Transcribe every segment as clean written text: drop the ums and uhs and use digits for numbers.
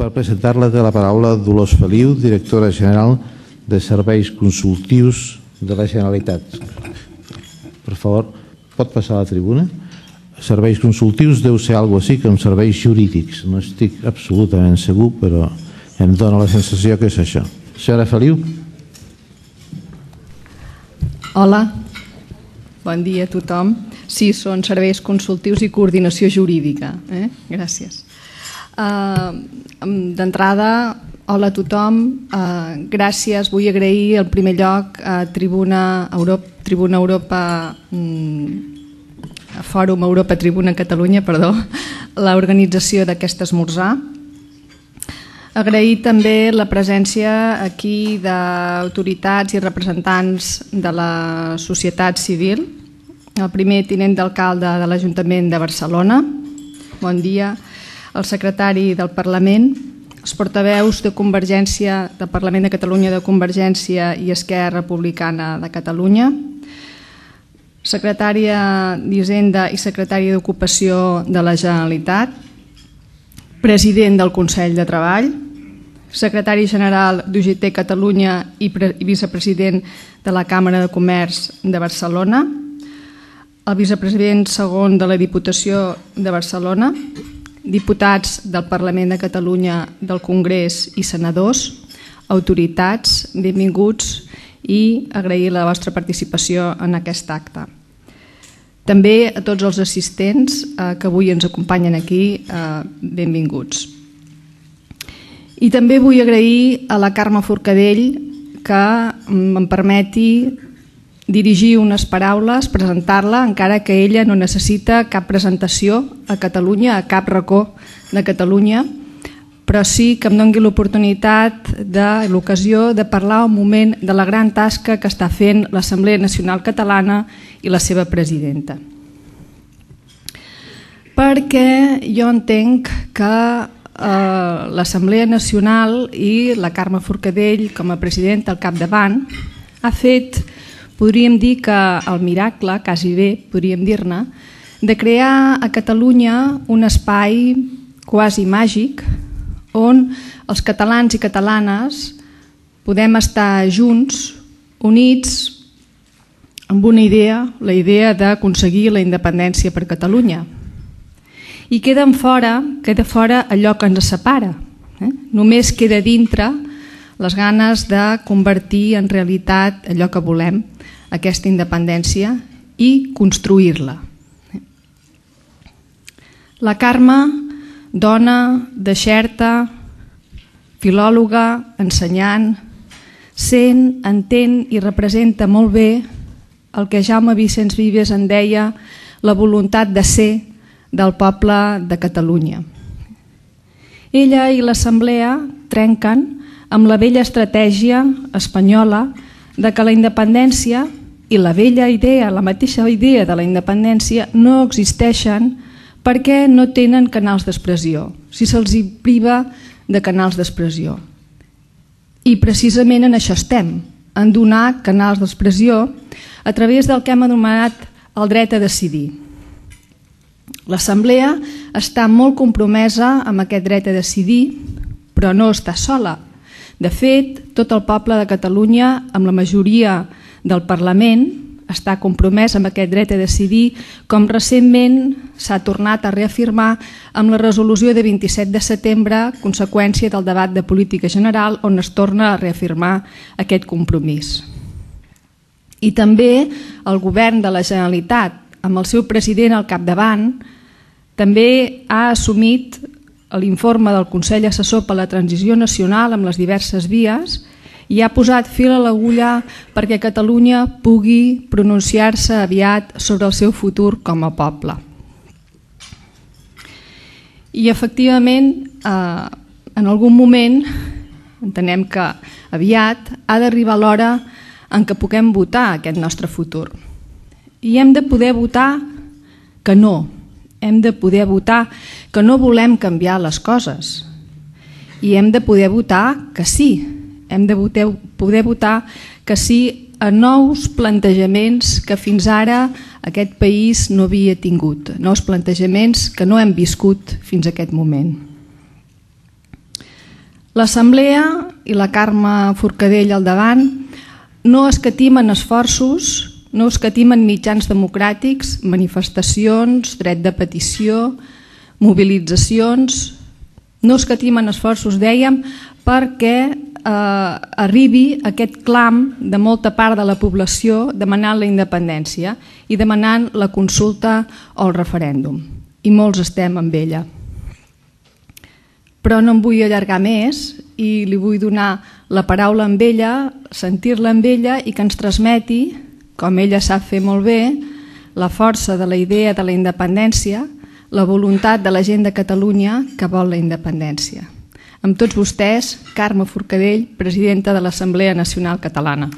Per presentar-la té la paraula Dolors Feliu, directora general de Serveis Consultius de la Generalitat. Per favor, pot passar a la tribuna? Serveis consultius deu ser alguna cosa així com serveis jurídics. No estic absolutament segur, però em dóna la sensació que és això. Senyora Feliu. Hola, bon dia a tothom. Sí, són serveis consultius i coordinació jurídica. Gràcies. D'entrada, hola a tothom. Gràcies. Vull agrair en primer lloc a Tribuna Europa, a Fòrum Europa Tribuna Catalunya, l'organització d'aquest esmorzar. Agrair també la presència aquí d'autoritats i representants de la societat civil, el primer tinent d'alcalde de l'Ajuntament de Barcelona, bon dia, el secretari del Parlament, els portaveus de Convergència, del Parlament de Catalunya, de Convergència i Esquerra Republicana de Catalunya, secretària d'Hisenda i secretària d'Ocupació de la Generalitat, president del Consell de Treball, secretari general d'UGT Catalunya i vicepresident de la Càmera de Comerç de Barcelona, el vicepresident segon de la Diputació de Barcelona, diputats del Parlament de Catalunya, del Congrés i senadors, autoritats, benvinguts i agrair la vostra participació en aquest acte. També a tots els assistents que avui ens acompanyen aquí, benvinguts. I també vull agrair a la Carme Forcadell que em permeti dirigir unes paraules, presentar-la, encara que ella no necessita cap presentació a Catalunya, a cap racó de Catalunya, però sí que em doni l'oportunitat, l'ocasió de parlar un moment de la gran tasca que està fent l'Assemblea Nacional Catalana i la seva presidenta. Perquè jo entenc que l'Assemblea Nacional i la Carme Forcadell com a presidenta al capdavant ha fet, podríem dir que el miracle, quasi bé podríem dir-ne, de crear a Catalunya un espai quasi màgic on els catalans i catalanes podem estar junts, units amb una idea, la idea d'aconseguir la independència per Catalunya. I queda fora allò que ens separa. Només queda dintre les ganes de convertir en realitat allò que volem, aquesta independència, i construir-la. La Carme, dona de Xerta, filòloga, ensenyant, sent, entén i representa molt bé el que Jaume Vicens Vives en deia la voluntat de ser del poble de Catalunya. Ella i l'Assemblea trenquen amb la vella estratègia espanyola de que la independència i la vella idea, la mateixa idea de la independència no existeixen perquè no tenen canals d'expressió, si se'ls priva de canals d'expressió. I precisament en això estem, en donar canals d'expressió a través del que hem anomenat el dret a decidir. L'Assemblea està molt compromesa amb aquest dret a decidir, però no està sola. De fet, tot el poble de Catalunya, amb la majoria del Parlament, està compromès amb aquest dret a decidir, com recentment s'ha tornat a reafirmar amb la resolució de 27 de setembre, conseqüència del debat de política general, on es torna a reafirmar aquest compromís. I també el govern de la Generalitat, amb el seu president al capdavant, també ha assumit l'informe del Consell Assessor per a la Transició Nacional amb les diverses vies i ha posat fil a l'agulla perquè Catalunya pugui pronunciar-se aviat sobre el seu futur com a poble. I efectivament, en algun moment, entenem que aviat, ha d'arribar l'hora en què puguem votar aquest nostre futur. I hem de poder votar que no. Hem de poder votar que no volem canviar les coses. I hem de poder votar que sí. Hem de poder votar que sí a nous plantejaments que fins ara aquest país no havia tingut. Nous plantejaments que no hem viscut fins a aquest moment. L'Assemblea i la Carme Forcadell al davant no escatimen esforços, no escatimen mitjans democràtics, manifestacions, dret de petició, mobilitzacions, no escatimen esforços, dèiem, perquè arribi aquest clam de molta part de la població demanant la independència i demanant la consulta o el referèndum. I molts estem amb ella. Però no em vull allargar més i li vull donar la paraula amb ella, sentir-la amb ella i que ens transmeti, com ella sap fer molt bé, la força de la idea de la independència, la voluntat de la gent de Catalunya que vol la independència. Amb tots vostès, Carme Forcadell, presidenta de l'Assemblea Nacional Catalana.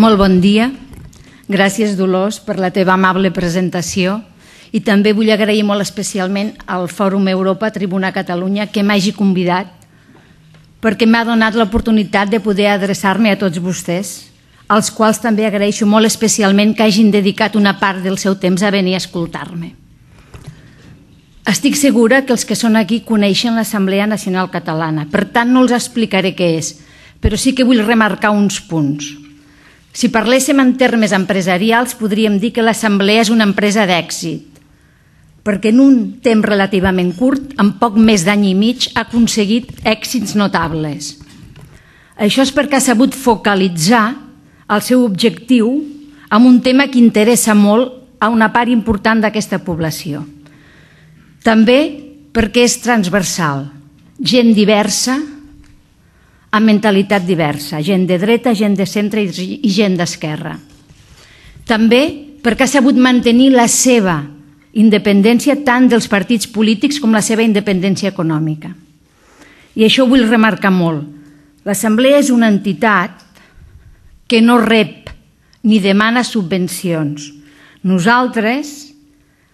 Molt bon dia. Gràcies, Dolors, per la teva amable presentació i també vull agrair molt especialment al Fòrum Europa Tribuna Catalunya que m'hagi convidat perquè m'ha donat l'oportunitat de poder adreçar-me a tots vostès, als quals també agraeixo molt especialment que hagin dedicat una part del seu temps a venir a escoltar-me. Estic segura que els que són aquí coneixen l'Assemblea Nacional Catalana, per tant no els explicaré què és, però sí que vull remarcar uns punts. Si parléssim en termes empresarials, podríem dir que l'Assemblea és una empresa d'èxit, perquè en un temps relativament curt, en poc més d'any i mig, ha aconseguit èxits notables. Això és perquè ha sabut focalitzar el seu objectiu en un tema que interessa molt a una part important d'aquesta població. També perquè és transversal, gent diversa, amb mentalitat diversa, gent de dreta, gent de centre i gent d'esquerra. També perquè ha sabut mantenir la seva independència tant dels partits polítics com la seva independència econòmica. I això ho vull remarcar molt. L'Assemblea és una entitat que no rep ni demana subvencions. Nosaltres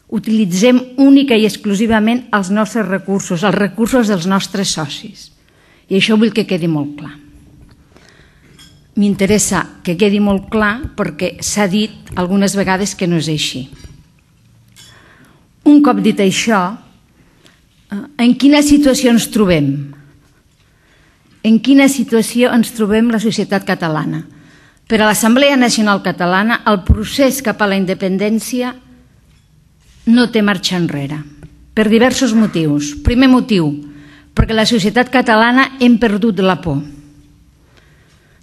utilitzem única i exclusivament els nostres recursos, els recursos dels nostres socis. I això vull que quedi molt clar. M'interessa que quedi molt clar perquè s'ha dit algunes vegades que no és així. Un cop dit això, en quina situació ens trobem? En quina situació ens trobem la societat catalana? Per a l'Assemblea Nacional Catalana, el procés cap a la independència no té marxa enrere, per diversos motius. Primer motiu, perquè la societat catalana hem perdut la por.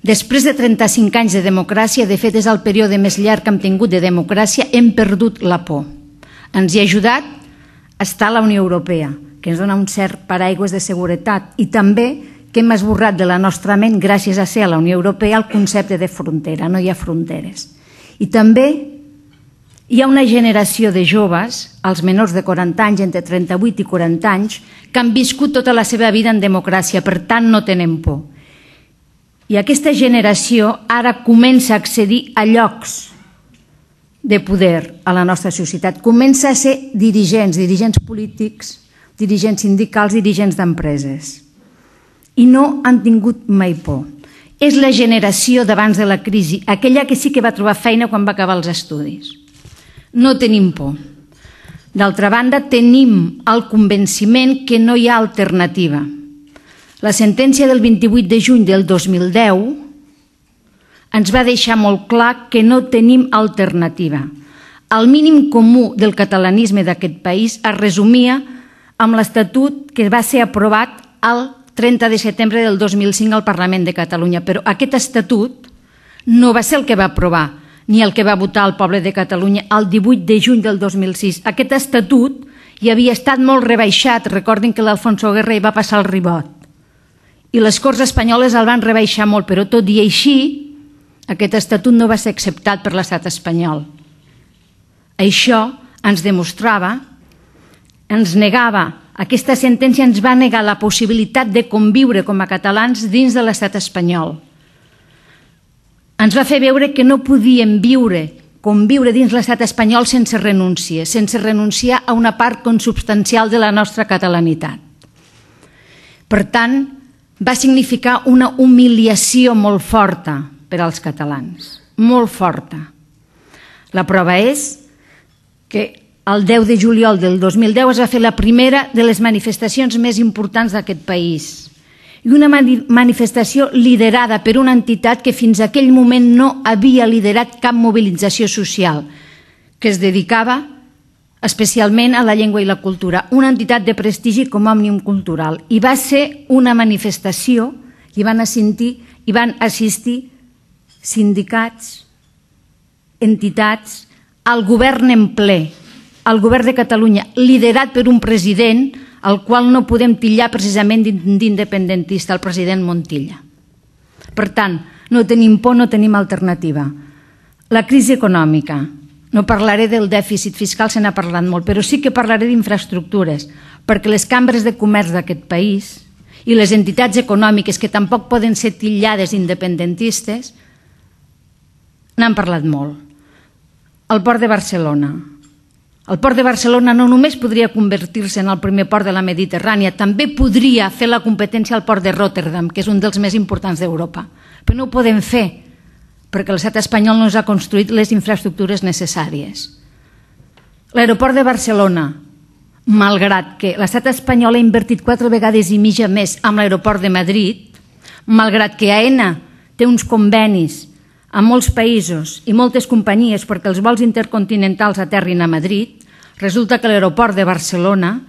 Després de 35 anys de democràcia, de fet és el període més llarg que hem tingut de democràcia, hem perdut la por. Ens hi ha ajudat a estar a la Unió Europea, que ens dona un cert paraigües de seguretat i també que hem esborrat de la nostra ment, gràcies a ser a la Unió Europea, el concepte de frontera, no hi ha fronteres. I també hi ha una generació de joves, els menors de 40 anys, entre 38 i 40 anys, que han viscut tota la seva vida en democràcia, per tant no tenen por. I aquesta generació ara comença a accedir a llocs de poder a la nostra societat. Comença a ser dirigents polítics, dirigents sindicals, dirigents d'empreses. I no han tingut mai por. És la generació d'abans de la crisi, aquella que sí que va trobar feina quan va acabar els estudis. No tenim por. D'altra banda, tenim el convenciment que no hi ha alternativa. La sentència del 28 de juny del 2010 ens va deixar molt clar que no tenim alternativa. El mínim comú del catalanisme d'aquest país es resumia amb l'Estatut que va ser aprovat el 30 de setembre del 2005 al Parlament de Catalunya, però aquest Estatut no va ser el que va aprovar ni el que va votar el poble de Catalunya el 18 de juny del 2006. Aquest Estatut ja havia estat molt rebaixat. Recordin que l'Alfonso Guerra hi va passar el ribot. I les Corts espanyoles el van rebaixar molt, però tot i així, aquest estatut no va ser acceptat per l'estat espanyol. Això ens demostrava, ens negava, aquesta sentència ens va negar la possibilitat de conviure com a catalans dins de l'estat espanyol. Ens va fer veure que no podíem conviure dins l'estat espanyol sense renunciar a una part consubstancial de la nostra catalanitat. Per tant, va significar una humiliació molt forta per als catalans, molt forta. La prova és que el 10 de juliol del 2010 es va fer la primera de les manifestacions més importants d'aquest país. I una manifestació liderada per una entitat que fins a aquell moment no havia liderat cap mobilització social, que es dedicava especialment a la llengua i la cultura, una entitat de prestigi com Òmnium Cultural. I va ser una manifestació i van assistir sindicats, entitats, el govern en ple, el govern de Catalunya, liderat per un president al qual no podem titllar precisament d'independentista, el president Montilla. Per tant, no tenim por, no tenim alternativa. La crisi econòmica, no parlaré del dèficit fiscal, se n'ha parlat molt, però sí que parlaré d'infraestructures, perquè les cambres de comerç d'aquest país i les entitats econòmiques, que tampoc poden ser titllades independentistes, n'han parlat molt. El port de Barcelona. El port de Barcelona no només podria convertir-se en el primer port de la Mediterrània, també podria fer la competència al port de Rotterdam, que és un dels més importants d'Europa. Però no ho podem fer, perquè l'estat espanyol no ens ha construït les infraestructures necessàries. L'aeroport de Barcelona, malgrat que l'estat espanyol ha invertit 4 vegades i mitja més amb l'aeroport de Madrid, malgrat que AENA té uns convenis amb molts països i moltes companyies perquè els vols intercontinentals aterrin a Madrid, resulta que l'aeroport de Barcelona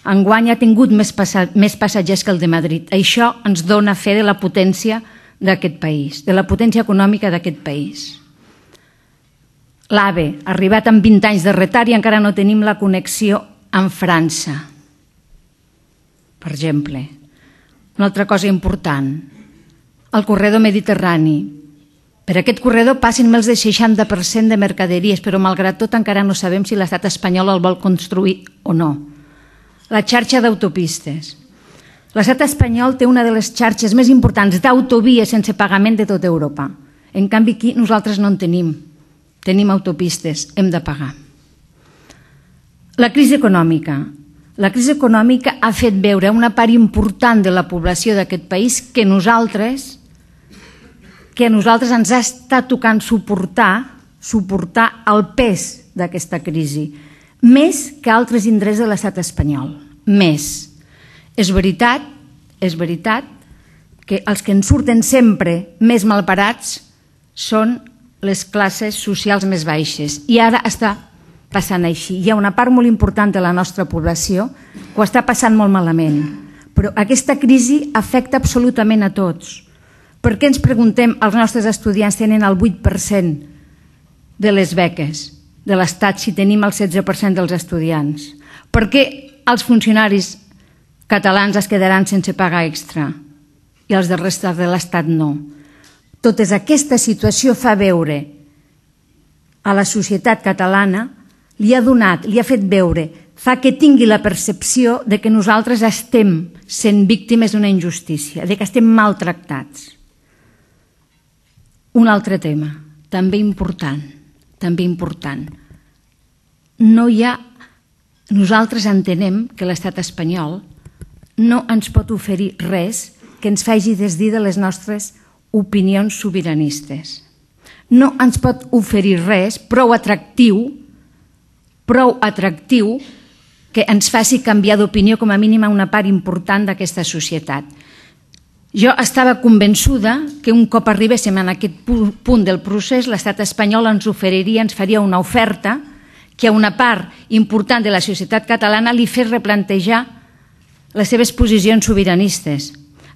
enguany ha tingut més passatgers que el de Madrid. Això ens dona fe de la potència d'aquest país, de la potència econòmica d'aquest país. L'AVE ha arribat amb 20 anys de retard i encara no tenim la connexió amb França, per exemple. Una altra cosa important, el corredor mediterrani. Per aquest corredor passen més del 60% de mercaderies, però malgrat tot encara no sabem si l'estat espanyol el vol construir o no. La xarxa d'autopistes. L'estat espanyol té una de les xarxes més importants d'autovies sense pagament de tota Europa. En canvi, aquí nosaltres no en tenim. Tenim autopistes, hem de pagar. La crisi econòmica. La crisi econòmica ha fet veure a una part important de la població d'aquest país que a nosaltres ens ha estat tocant suportar el pes d'aquesta crisi, més que altres indrets de l'estat espanyol. Més. És veritat que els que en surten sempre més malparats són les classes socials més baixes. I ara està passant així. Hi ha una part molt important de la nostra població que ho està passant molt malament. Però aquesta crisi afecta absolutament a tots. Per què ens preguntem, els nostres estudiants tenen el 8% de les beques de l'Estat si tenim el 16% dels estudiants? Per què els funcionaris catalans es quedaran sense paga extra i els de resta de l'Estat no? Tota aquesta situació fa veure a la societat catalana, li ha fet veure, fa que tingui la percepció de que nosaltres estem sent víctimes d'una injustícia, de que estem maltractats. Un altre tema, també important. Nosaltres entenem que l'estat espanyol no ens pot oferir res que ens faci desdir de les nostres opinions sobiranistes. No ens pot oferir res prou atractiu que ens faci canviar d'opinió com a mínim a una part important d'aquesta societat. Jo estava convençuda que un cop arribéssim en aquest punt del procés, l'estat espanyol ens faria una oferta que a una part important de la societat catalana li fes replantejar les seves posicions sobiranistes.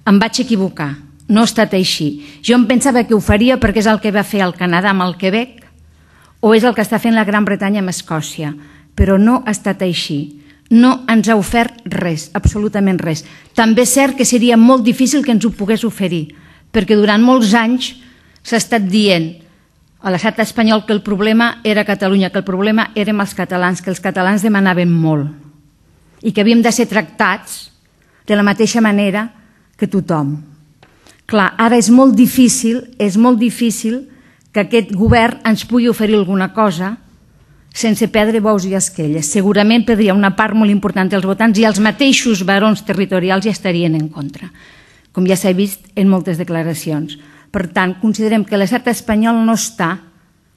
Em vaig equivocar, no ha estat així. Jo em pensava que ho faria perquè és el que va fer el Canadà amb el Quebec o és el que està fent la Gran Bretanya amb Escòcia, però no ha estat així. No ens ha ofert res, absolutament res. També és cert que seria molt difícil que ens ho pogués oferir, perquè durant molts anys s'ha estat dient a l'estat espanyol que el problema era Catalunya, que el problema érem els catalans, que els catalans demanaven molt i que havíem de ser tractats de la mateixa manera que tothom. Clar, ara és molt difícil que aquest govern ens pugui oferir alguna cosa sense perdre bous i esquelles. Segurament perdria una part molt important dels votants i els mateixos barons territorials hi estarien en contra, com ja s'ha vist en moltes declaracions. Per tant, considerem que l'estat espanyol no està,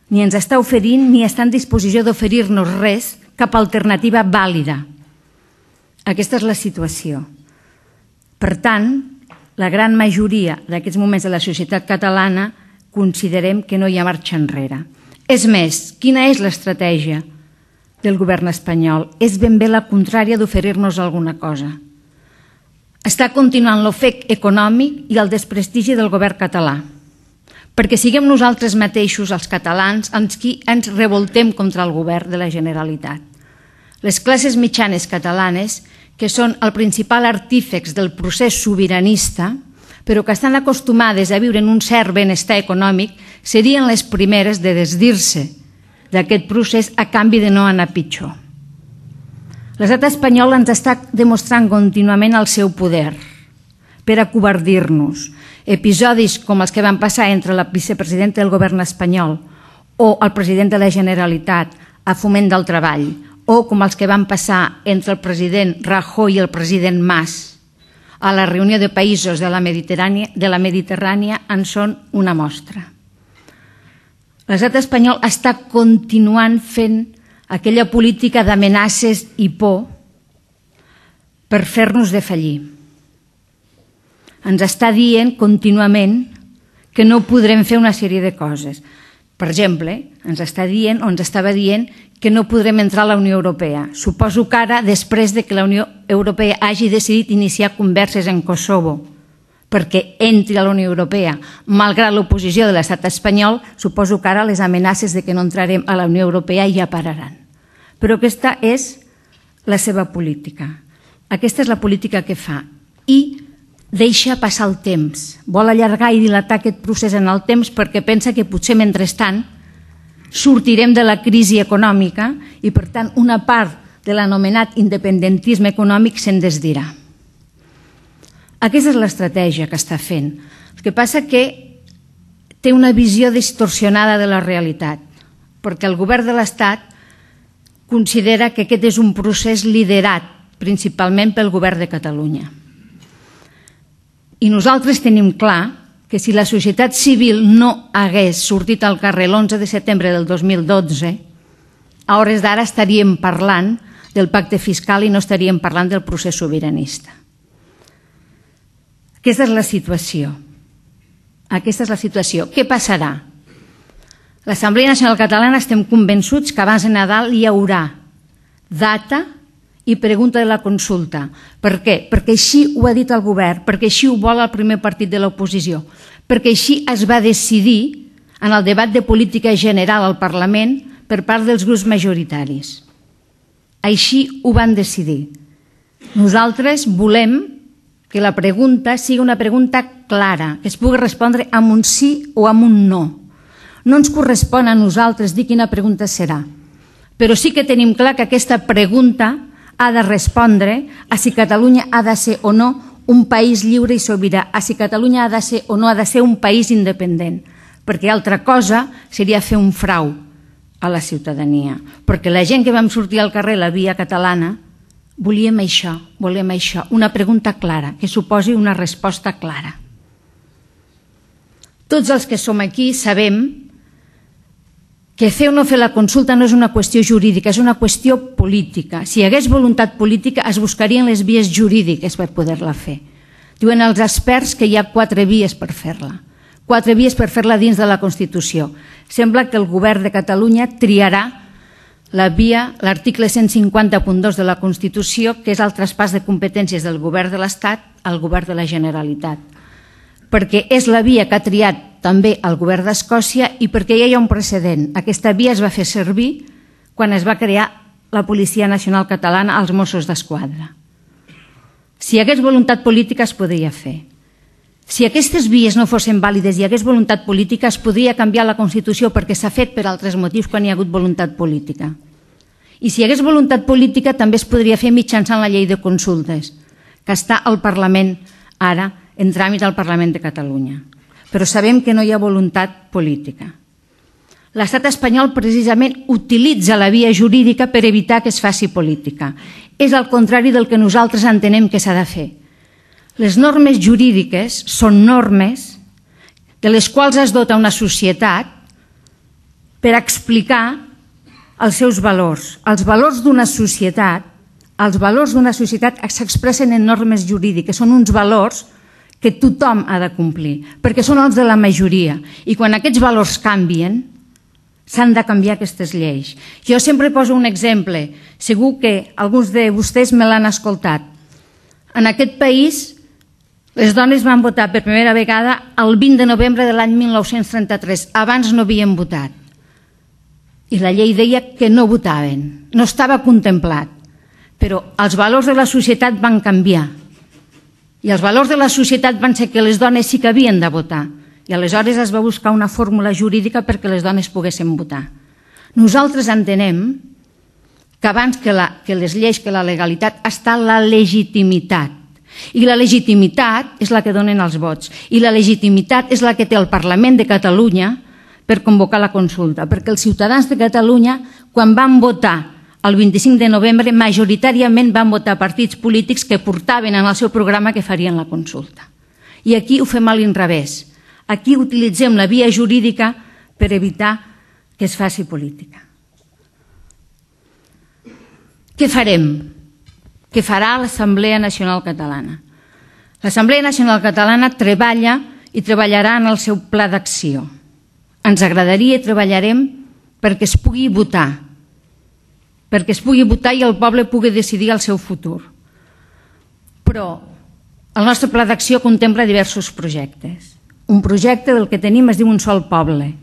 ni ens està oferint, ni està en disposició d'oferir-nos res, cap alternativa vàlida. Aquesta és la situació. Per tant, la gran majoria d'aquests moments de la societat catalana considerem que no hi ha marxa enrere. És més, quina és l'estratègia del govern espanyol? És ben bé la contrària d'oferir-nos alguna cosa. Està continuant l'ofec econòmic i el desprestigi del govern català, perquè siguem nosaltres mateixos, els catalans, els qui ens revoltem contra el govern de la Generalitat. Les classes mitjanes catalanes, que són el principal artífex del procés sobiranista, però que estan acostumades a viure en un cert benestar econòmic, serien les primeres de desdir-se d'aquest procés a canvi de no anar pitjor. L'estat espanyol ens està demostrant contínuament el seu poder per acovardir-nos. Episodis com els que van passar entre la vicepresidenta del govern espanyol o el president de la Generalitat a Foment del Treball, o com els que van passar entre el president Rajoy i el president Mas a la reunió de països de la Mediterrània en són una mostra. L'estat espanyol està continuant fent aquella política d'amenaces i por per fer-nos defallir. Ens està dient contínuament que no podrem fer una sèrie de coses. Per exemple, ens està dient o ens estava dient que no podrem entrar a la Unió Europea. Suposo que ara, després de que la Unió Europea hagi decidit iniciar converses en Kosovo perquè entri a la Unió Europea, malgrat l'oposició de l'estat espanyol, suposo que ara les amenaces de que no entrarem a la Unió Europea ja pararan. Però aquesta és la seva política. Aquesta és la política que fa. I deixa passar el temps. Vol allargar i dilatar aquest procés en el temps perquè pensa que potser mentrestant sortirem de la crisi econòmica i, per tant, una part de l'anomenat independentisme econòmic se'n desdirà. Aquesta és l'estratègia que està fent. El que passa que té una visió distorsionada de la realitat, perquè el govern de l'Estat considera que aquest és un procés liderat principalment pel govern de Catalunya. I nosaltres tenim clar que si la societat civil no hagués sortit al carrer l'11 de setembre del 2012, a hores d'ara estaríem parlant del pacte fiscal i no estaríem parlant del procés sobiranista. Aquesta és la situació. Aquesta és la situació. Què passarà? L'Assemblea Nacional Catalana estem convençuts que abans de Nadal hi haurà data i pregunta de la consulta. Per què? Perquè així ho ha dit el govern, perquè així ho vol el primer partit de l'oposició, perquè així es va decidir en el debat de política general al Parlament per part dels grups majoritaris. Així ho van decidir. Nosaltres volem que la pregunta sigui una pregunta clara, que es pugui respondre amb un sí o amb un no. No ens correspon a nosaltres dir quina pregunta serà, però sí que tenim clar que aquesta pregunta ha de respondre a si Catalunya ha de ser o no un país lliure i sobirà, a si Catalunya ha de ser o no ha de ser un país independent, perquè altra cosa seria fer un frau a la ciutadania, perquè la gent que vam sortir al carrer la via catalana volem això, una pregunta clara, que suposi una resposta clara. Tots els que som aquí sabem que fer o no fer la consulta no és una qüestió jurídica, és una qüestió política. Si hi hagués voluntat política, es buscarien les vies jurídiques per poder-la fer. Diuen els experts que hi ha 4 vies per fer-la. 4 vies per fer-la dins de la Constitució. Sembla que el govern de Catalunya triarà la via, l'article 150.2 de la Constitució, que és el traspàs de competències del govern de l'Estat al govern de la Generalitat. Perquè és la via que ha triat també el govern d'Escòcia i perquè ja hi ha un precedent. Aquesta via es va fer servir quan es va crear la Policia Nacional Catalana als Mossos d'Esquadra. Si hi hagués voluntat política es podria fer. Si aquestes vies no fossin vàlides i hi hagués voluntat política, es podria canviar la Constitució perquè s'ha fet per altres motius quan hi ha hagut voluntat política. I si hi hagués voluntat política també es podria fer mitjançant la llei de consultes, que està al Parlament ara, en tràmit al Parlament de Catalunya. Però sabem que no hi ha voluntat política. L'estat espanyol precisament utilitza la via jurídica per evitar que es faci política. És al contrari del que nosaltres entenem que s'ha de fer. Les normes jurídiques són normes de les quals es dota una societat per explicar els seus valors. Els valors d'una societat s'expressen en normes jurídiques, són uns valors que tothom ha de complir, perquè són els de la majoria. I quan aquests valors canvien, s'han de canviar aquestes lleis. Jo sempre poso un exemple, segur que alguns de vostès me l'han escoltat. En aquest país, les dones van votar per primera vegada el 20 de novembre de l'any 1933. Abans no havien votat. I la llei deia que no votaven, no estava contemplat. Però els valors de la societat van canviar. I els valors de la societat van ser que les dones sí que havien de votar. I aleshores es va buscar una fórmula jurídica perquè les dones poguessin votar. Nosaltres entenem que abans que les lleis, que la legalitat, està la legitimitat. I la legitimitat és la que donen els vots. I la legitimitat és la que té el Parlament de Catalunya per convocar la consulta. Perquè els ciutadans de Catalunya, quan van votar el 25 de novembre, majoritàriament van votar partits polítics que portaven en el seu programa que farien la consulta. I aquí ho fem a l'inrevés. Aquí utilitzem la via jurídica per evitar que es faci política. Què farem? Què farà l'Assemblea Nacional Catalana? L'Assemblea Nacional Catalana treballa i treballarà en el seu pla d'acció. Ens agradaria i treballarem perquè es pugui votar, i el poble pugui decidir el seu futur. Però el nostre pla d'acció contempla diversos projectes. Un projecte del que tenim es diu Un sol poble.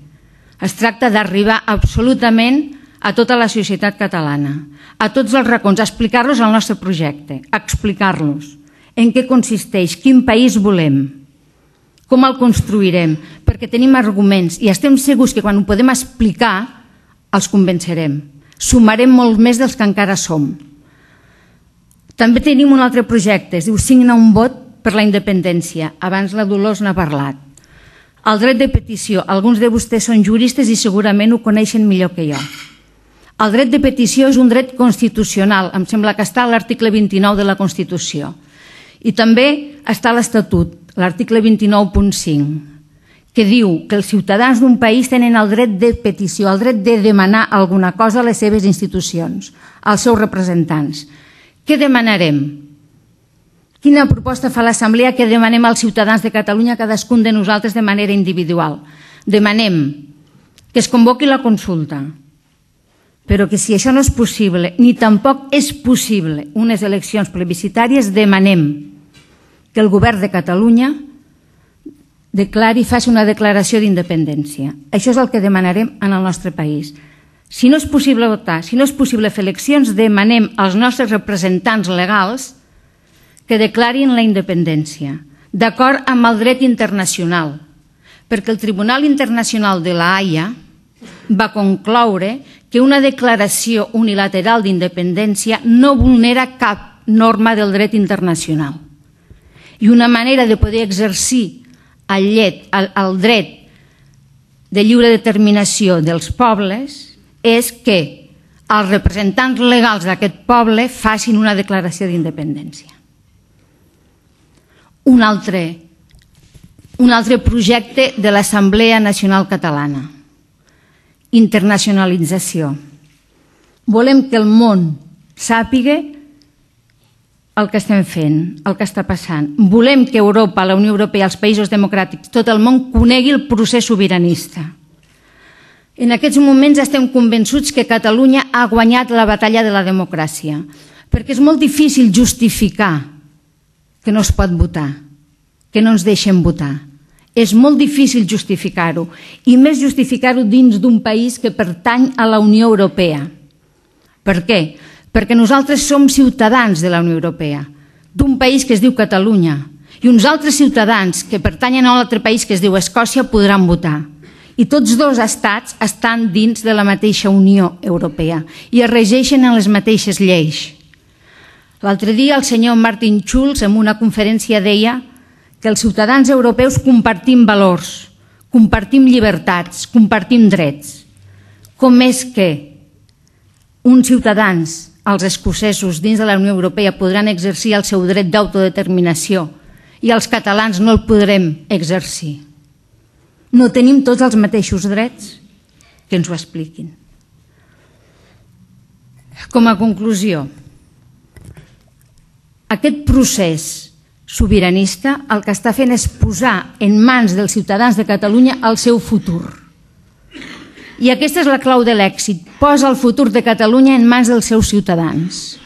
Es tracta d'arribar absolutament a tota la societat catalana, a tots els racons, a explicar-los el nostre projecte, a explicar-los en què consisteix, quin país volem, com el construirem, perquè tenim arguments i estem segurs que quan ho podem explicar els convencerem. Sumarem molt més dels que encara som. També tenim un altre projecte, es diu Signa un vot per la independència. Abans la Dolors n'ha parlat. El dret de petició. Alguns de vostès són juristes i segurament ho coneixen millor que jo. El dret de petició és un dret constitucional. Em sembla que està a l'article 29 de la Constitució. I també està a l'Estatut, l'article 29.5, que diu que els ciutadans d'un país tenen el dret de petició, el dret de demanar alguna cosa a les seves institucions, als seus representants. Què demanarem? Quina proposta fa l'Assemblea que demanem als ciutadans de Catalunya, cadascun de nosaltres de manera individual? Demanem que es convoqui la consulta, però que si això no és possible, ni tampoc és possible unes eleccions plebiscitàries, demanem que el govern de Catalunya faci una declaració d'independència. Això és el que demanarem en el nostre país. Si no és possible votar, si no és possible fer eleccions, demanem als nostres representants legals que declarin la independència, d'acord amb el dret internacional, perquè el Tribunal Internacional de la Haia va concloure que una declaració unilateral d'independència no vulnera cap norma del dret internacional. I una manera de poder exercir el dret de lliure determinació dels pobles és que els representants legals d'aquest poble facin una declaració d'independència. Un altre projecte de l'Assemblea Nacional Catalana. Internacionalització. Volem que el món sàpiga el que estem fent, el que està passant. Volem que Europa, la Unió Europea, els països democràtics, tot el món conegui el procés sobiranista. En aquests moments estem convençuts que Catalunya ha guanyat la batalla de la democràcia, perquè és molt difícil justificar que no es pot votar, que no ens deixen votar. És molt difícil justificar-ho, i més justificar-ho dins d'un país que pertany a la Unió Europea. Per què? Perquè nosaltres som ciutadans de la Unió Europea, d'un país que es diu Catalunya, i uns altres ciutadans que pertanyen a un altre país que es diu Escòcia podran votar. I tots dos estats estan dins de la mateixa Unió Europea i es regeixen en les mateixes lleis. L'altre dia el senyor Martin Schulz en una conferència deia que els ciutadans europeus compartim valors, compartim llibertats, compartim drets. Com és que uns ciutadans, els escocesos dins de la Unió Europea, podran exercir el seu dret d'autodeterminació i els catalans no el podrem exercir? no tenim tots els mateixos drets, que ens ho expliquin. Com a conclusió, aquest procés sobiranista el que està fent és posar en mans dels ciutadans de Catalunya el seu futur. I aquesta és la clau de l'èxit, posa el futur de Catalunya en mans dels seus ciutadans.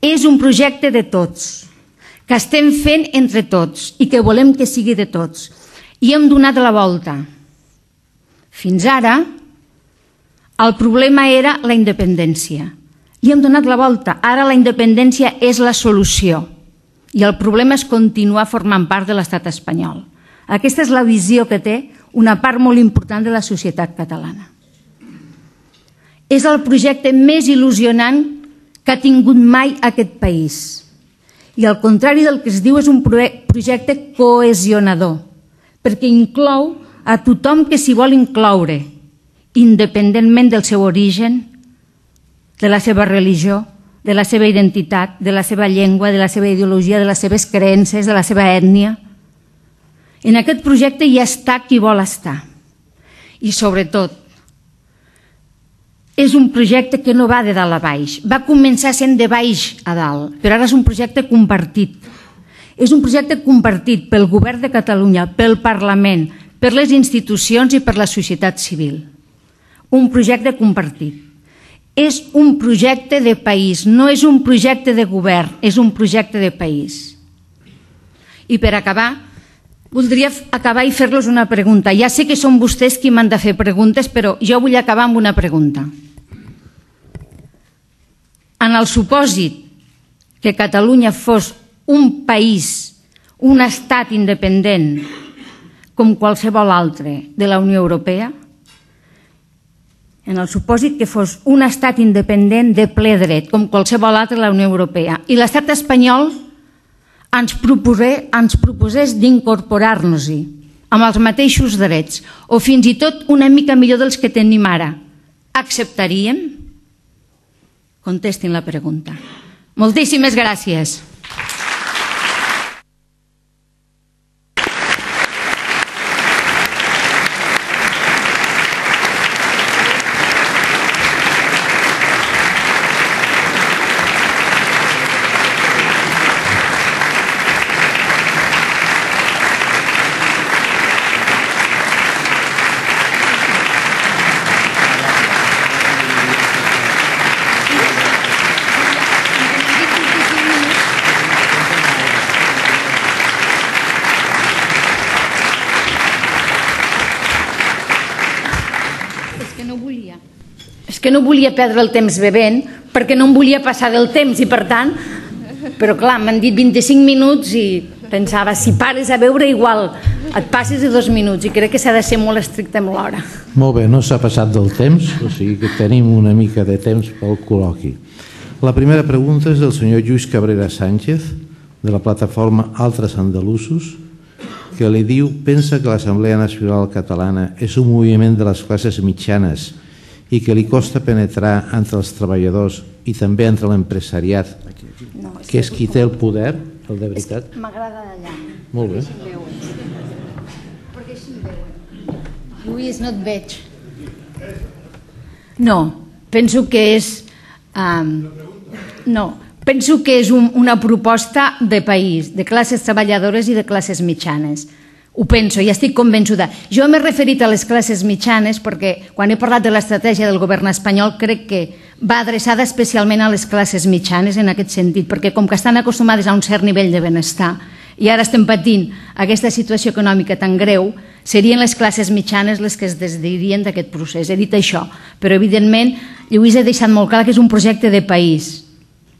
És un projecte de tots, que estem fent entre tots i que volem que sigui de tots. I hem donat la volta. Fins ara, el problema era la independència. I hem donat la volta. Ara la independència és la solució. I el problema és continuar formant part de l'estat espanyol. Aquesta és la visió que té una part molt important de la societat catalana. És el projecte més il·lusionant que ha tingut mai aquest país. I al contrari del que es diu, és un projecte cohesionador, perquè inclou a tothom que s'hi vol incloure, independentment del seu origen, de la seva religió, de la seva identitat, de la seva llengua, de la seva ideologia, de les seves creences, de la seva ètnia. En aquest projecte hi està qui vol estar. I sobretot, és un projecte que no va de dalt a baix. Va començar sent de baix a dalt, però ara és un projecte compartit. És un projecte compartit pel Govern de Catalunya, pel Parlament, per les institucions i per la societat civil. Un projecte compartit. És un projecte de país, no és un projecte de govern, és un projecte de país. I per acabar, voldria acabar i fer-los una pregunta. Ja sé que són vostès qui m'han de fer preguntes, però jo vull acabar amb una pregunta. En el supòsit que Catalunya fos un país, un estat independent, com qualsevol altre de la Unió Europea, en el supòsit que fos un estat independent de ple dret, com qualsevol altre de la Unió Europea, i l'estat espanyol ens proposés d'incorporar-nos-hi amb els mateixos drets, o fins i tot una mica millor dels que tenim ara, acceptaríem? Contestin la pregunta. Moltíssimes gràcies. Que no volia perdre el temps bevent perquè no em volia passar del temps i per tant, però clar, m'han dit 25 minuts i pensava, si pares a beure igual et passes de 2 minuts i crec que s'ha de ser molt estricte amb l'hora. Molt bé, no s'ha passat del temps, o sigui que tenim una mica de temps pel col·loqui. La primera pregunta és del senyor Lluís Cabrera Sánchez, de la plataforma Altres Andalusos, que li diu, pensa que l'Assemblea Nacional Catalana és un moviment de les classes mitjanes i que li costa penetrar entre els treballadors i també entre l'empresariat, que és qui té el poder, el de veritat? M'agrada d'allà. Molt bé. Perquè així em veuen. Lluís, no et veig. No, penso que és... No, penso que és una proposta de país, de classes treballadores i de classes mitjanes. Ho penso i estic convençuda. Jo m'he referit a les classes mitjanes perquè quan he parlat de l'estratègia del govern espanyol crec que va adreçada especialment a les classes mitjanes en aquest sentit, perquè com que estan acostumades a un cert nivell de benestar i ara estem patint aquesta situació econòmica tan greu, serien les classes mitjanes les que es desdirien d'aquest procés. He dit això, però evidentment Lluís ha deixat molt clar que és un projecte de país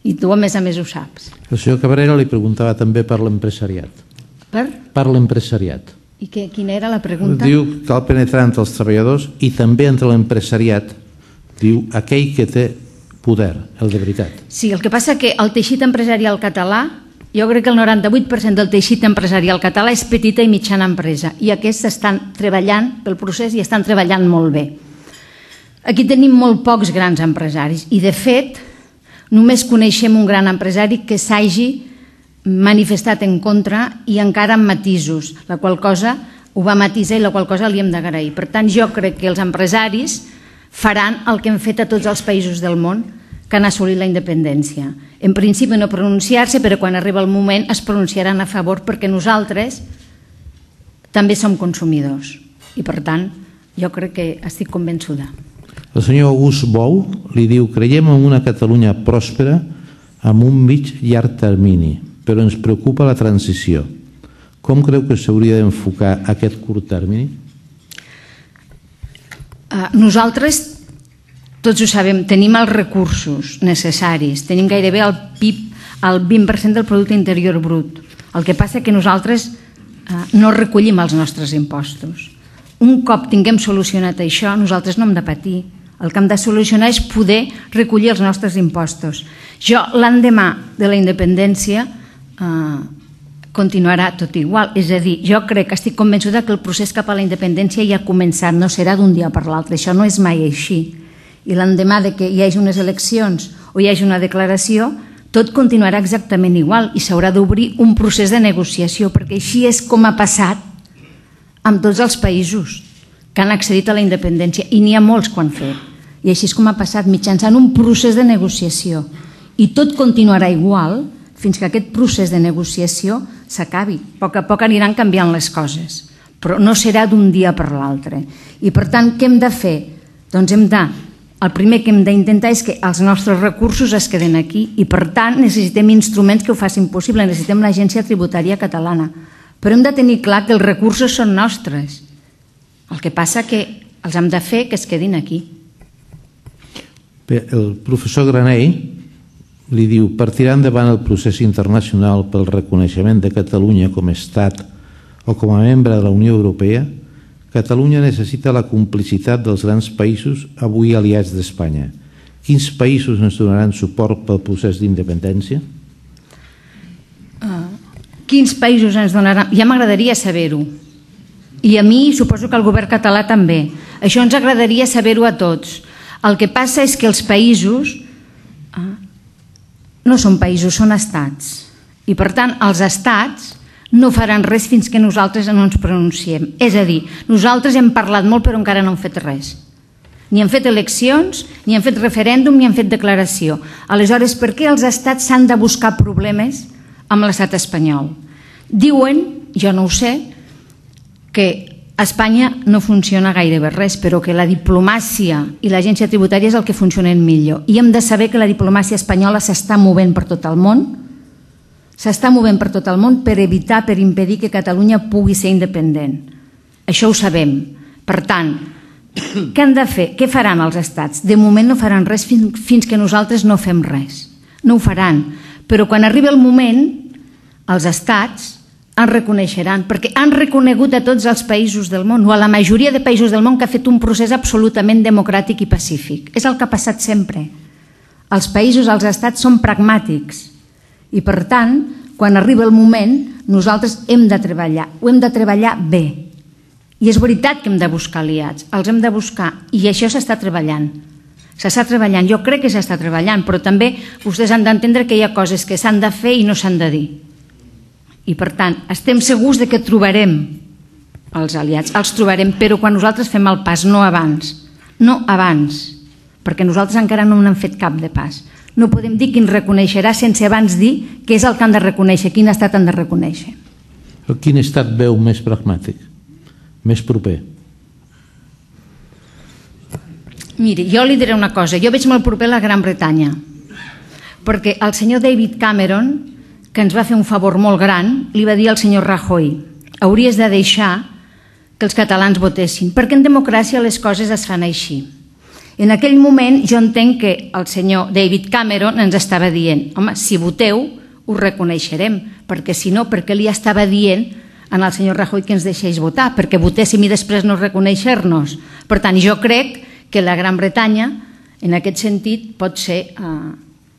i tu a més ho saps. El senyor Cabrera li preguntava també per l'empresariat. Per l'empresariat. I quina era la pregunta? Diu que cal penetrar entre els treballadors i també entre l'empresariat, diu aquell que té poder, el de veritat. Sí, el que passa que el teixit empresarial català, jo crec que el 98% del teixit empresarial català és petita i mitjana empresa i aquests estan treballant pel procés i estan treballant molt bé. Aquí tenim molt pocs grans empresaris i de fet només coneixem un gran empresari que s'hagi manifestat en contra i encara amb matisos, la qual cosa ho va matisar i la qual cosa li hem d'agrair. Per tant, jo crec que els empresaris faran el que hem fet a tots els països del món que han assolit la independència. En principi no pronunciar-se, però quan arriba el moment es pronunciaran a favor perquè nosaltres també som consumidors. I per tant, jo crec que estic convençuda. El senyor August Bou li diu: creiem en una Catalunya pròspera amb un mig llarg termini, però ens preocupa la transició. Com creu que s'hauria d'enfocar aquest curt termini? Nosaltres, tots ho sabem, tenim els recursos necessaris, tenim gairebé el PIB, el 20% del producte interior brut. El que passa és que nosaltres no recollim els nostres impostos. Un cop tinguem solucionat això, nosaltres no hem de patir. El que hem de solucionar és poder recollir els nostres impostos. Jo, l'endemà de la independència, continuarà tot igual. És a dir, jo crec que estic convençuda que el procés cap a la independència ja ha començat, no serà d'un dia per l'altre, això no és mai així. I l'endemà de que hi hagi unes eleccions o hi hagi una declaració, tot continuarà exactament igual i s'haurà d'obrir un procés de negociació, perquè així és com ha passat amb tots els països que han accedit a la independència, i n'hi ha molts que ho han fet. I així és com ha passat, mitjançant un procés de negociació. I tot continuarà igual fins que aquest procés de negociació s'acabi. A poc a poc aniran canviant les coses, però no serà d'un dia per l'altre. I per tant, què hem de fer? Doncs el primer que hem d'intentar és que els nostres recursos es queden aquí i per tant necessitem instruments que ho facin possible, necessitem l'Agència Tributària Catalana. Però hem de tenir clar que els recursos són nostres. El que passa que els hem de fer que es quedin aquí. Bé, el professor Granell li diu: per tirar endavant el procés internacional pel reconeixement de Catalunya com a estat o com a membre de la Unió Europea, Catalunya necessita la complicitat dels grans països avui aliats d'Espanya. Quins països ens donaran suport pel procés d'independència? Quins països ens donaran? Ja m'agradaria saber-ho. I a mi, suposo que al govern català també. Això ens agradaria saber-ho a tots. El que passa és que els països no són països, són estats. I per tant, els estats no faran res fins que nosaltres no ens pronunciem. És a dir, nosaltres hem parlat molt però encara no hem fet res. Ni hem fet eleccions, ni hem fet referèndum, ni hem fet declaració. Aleshores, per què els estats s'han de buscar problemes amb l'estat espanyol? Diuen, jo no ho sé, que a Espanya no funciona gairebé res, però que la diplomàcia i l'agència tributària és el que funcionen millor. I hem de saber que la diplomàcia espanyola s'està movent per tot el món, per evitar, per impedir que Catalunya pugui ser independent. Això ho sabem. Per tant, què han de fer? Què faran els estats? De moment no faran res fins que nosaltres no fem res. No ho faran. Però quan arribi el moment, els estats ens reconeixeran, perquè han reconegut a tots els països del món, o a la majoria de països del món, que ha fet un procés absolutament democràtic i pacífic. És el que ha passat sempre. Els països, els estats, són pragmàtics. I per tant, quan arriba el moment, nosaltres hem de treballar. Ho hem de treballar bé. I és veritat que hem de buscar aliats. Els hem de buscar. I això s'està treballant. S'està treballant. Jo crec que s'està treballant, però també vostès han d'entendre que hi ha coses que s'han de fer i no s'han de dir. I per tant, estem segurs que trobarem els aliats, els trobarem, però quan nosaltres fem el pas, no abans. No abans, perquè nosaltres encara no n'hem fet cap de pas. No podem dir qui ens reconeixerà sense abans dir què és el que han de reconèixer, quin estat han de reconèixer. Quin estat veu més pragmàtic, més proper? Miri, jo li diré una cosa, jo veig molt proper la Gran Bretanya, perquè el senyor David Cameron, que ens va fer un favor molt gran, li va dir al senyor Rajoy: hauries de deixar que els catalans votessin, perquè en democràcia les coses es fan així. En aquell moment jo entenc que el senyor David Cameron ens estava dient: home, si voteu, us reconeixerem, perquè si no, per què li estava dient al senyor Rajoy que ens deixés votar? Perquè votéssim i després no reconèixer-nos. Per tant, jo crec que la Gran Bretanya, en aquest sentit, pot ser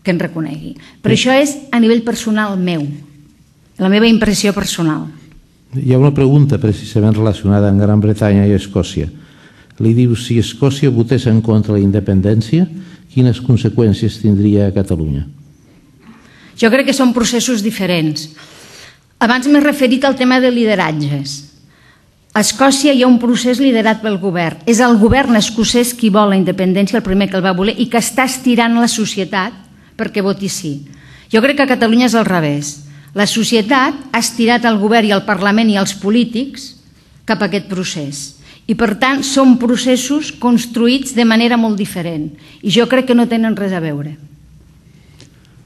que ens reconegui. Però això és a nivell personal meu, la meva impressió personal. Hi ha una pregunta precisament relacionada amb Gran Bretanya i Escòcia. Li diu: si Escòcia votés en contra de la independència, quines conseqüències tindria a Catalunya? Jo crec que són processos diferents. Abans m'he referit al tema de lideratges. A Escòcia hi ha un procés liderat pel govern. És el govern escocès qui vol la independència, el primer que el va voler, i que està estirant la societat perquè voti sí. Jo crec que a Catalunya és al revés. La societat ha estirat el govern i el Parlament i els polítics cap a aquest procés. I, per tant, són processos construïts de manera molt diferent. I jo crec que no tenen res a veure.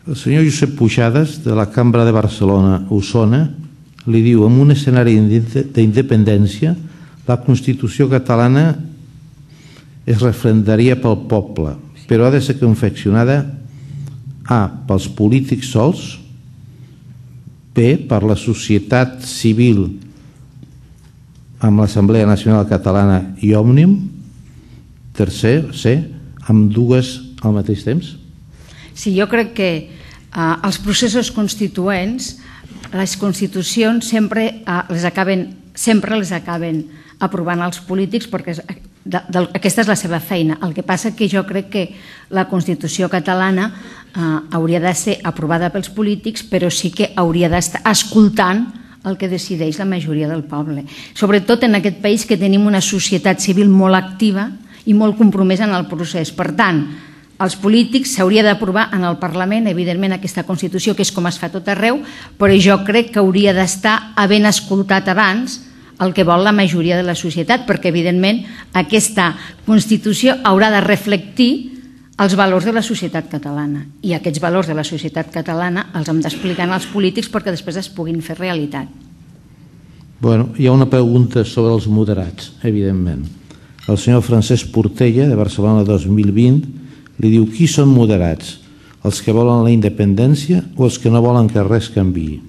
El senyor Josep Puixades, de la Cambra de Barcelona, Osona, li diu: en un escenari d'independència, la Constitució catalana es referendaria pel poble, però ha de ser confeccionada A, pels polítics sols, B, per la societat civil amb l'Assemblea Nacional Catalana i Òmnium, tercer, C, amb dues al mateix temps? Sí, jo crec que els processos constituents, les constitucions sempre les acaben aprovant els polítics perquè aquesta és la seva feina. El que passa que jo crec que la Constitució catalana hauria de ser aprovada pels polítics, però sí que hauria d'estar escoltant el que decideix la majoria del poble. Sobretot en aquest país que tenim una societat civil molt activa i molt compromesa en el procés. Per tant, els polítics s'hauria d'aprovar en el Parlament, evidentment, aquesta Constitució, que és com es fa tot arreu, però jo crec que hauria d'estar havent escoltat abans el que vol la majoria de la societat, perquè, evidentment, aquesta Constitució haurà de reflectir els valors de la societat catalana. I aquests valors de la societat catalana els hem d'explicar als polítics perquè després es puguin fer realitat. Bueno, hi ha una pregunta sobre els moderats, evidentment. El senyor Francesc Portella, de Barcelona 2020, li diu: qui són moderats? Els que volen la independència o els que no volen que res canviï?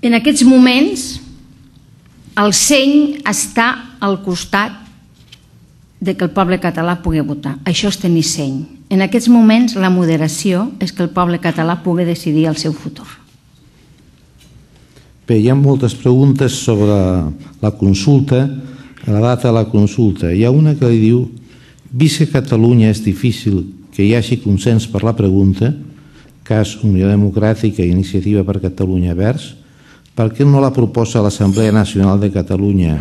En aquests moments, el seny està al costat de que el poble català pugui votar. Això és tenir seny. En aquests moments, la moderació és que el poble català pugui decidir el seu futur. Bé, hi ha moltes preguntes sobre la consulta, la data de la consulta. Hi ha una que li diu: vist que a Catalunya és difícil que hi hagi consens per la pregunta, cas Unió Democràtica i Iniciativa per Catalunya Verds, per què no la proposa l'Assemblea Nacional de Catalunya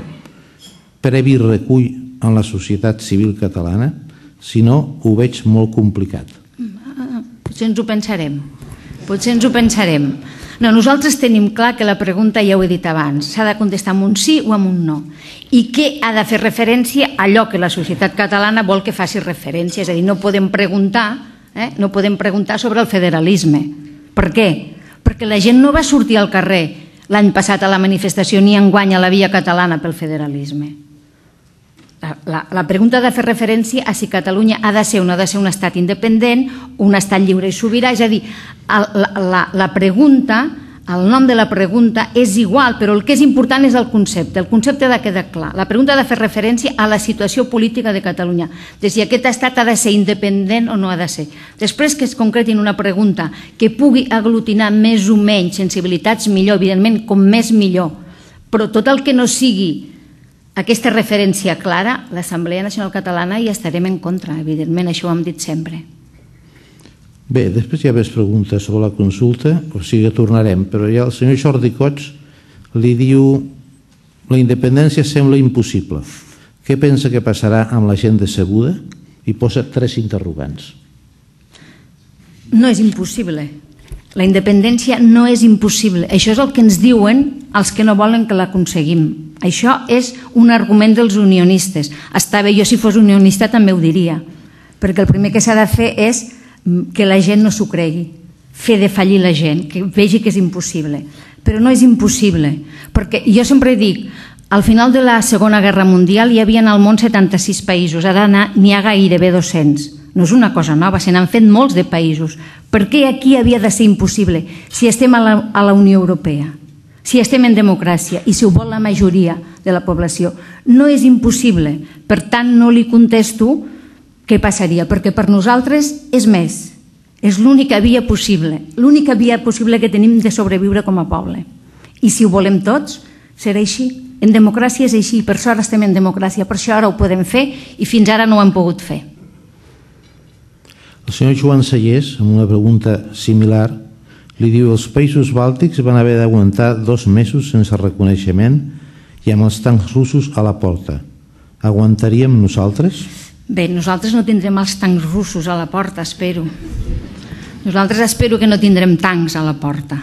previ recull en la societat civil catalana? Si no, ho veig molt complicat. Potser ens ho pensarem. Potser ens ho pensarem. No, nosaltres tenim clar que la pregunta, ja ho he dit abans, s'ha de contestar amb un sí o amb un no. I què ha de fer referència a allò que la societat catalana vol que faci referència. És a dir, no podem preguntar sobre el federalisme. Per què? Perquè la gent no va sortir al carrer l'any passat a la manifestació ni enguany a la via catalana pel federalisme. La pregunta ha de fer referència a si Catalunya ha de ser o no ha de ser un estat independent, un estat lliure i sobirà. És a dir, la pregunta, el nom de la pregunta és igual, però el que és important és el concepte. El concepte ha de quedar clar. La pregunta ha de fer referència a la situació política de Catalunya, de si aquest estat ha de ser independent o no ha de ser. Després que es concreti en una pregunta que pugui aglutinar més o menys sensibilitats, millor, evidentment, com més millor, però tot el que no sigui aquesta referència clara, l'Assemblea Nacional Catalana hi estarem en contra, evidentment, això ho hem dit sempre. Bé, després hi ha més preguntes sobre la consulta, o sigui que tornarem, però ja el senyor Jordi Cots li diu: la independència sembla impossible. Què pensa que passarà amb la gent decebuda? I posa 3 interrogants. No és impossible. La independència no és impossible. Això és el que ens diuen els que no volen que l'aconseguim. Això és un argument dels unionistes. Està bé, jo si fos unionista també ho diria, perquè el primer que s'ha de fer és que la gent no s'ho cregui, fer de fallir la gent, que vegi que és impossible. Però no és impossible, perquè jo sempre dic, al final de la Segona Guerra Mundial hi havia al món 76 països, ara n'hi ha gairebé 200. No és una cosa nova, se n'han fet molts de països. Per què aquí havia de ser impossible si estem a la Unió Europea, si estem en democràcia i si ho vol la majoria de la població? No és impossible. Per tant, no li contesto què passaria, perquè per nosaltres és més. És l'única via possible que tenim de sobreviure com a poble. I si ho volem tots, serà així. En democràcia és així, per això ara estem en democràcia, per això ara ho podem fer i fins ara no ho hem pogut fer. El senyor Joan Sallés, amb una pregunta similar, li diu: els països bàltics van haver d'aguantar 2 mesos sense reconeixement i amb els tancs russos a la porta. Aguantaríem nosaltres? Bé, nosaltres no tindrem els tancs russos a la porta, espero. Nosaltres espero que no tindrem tancs a la porta.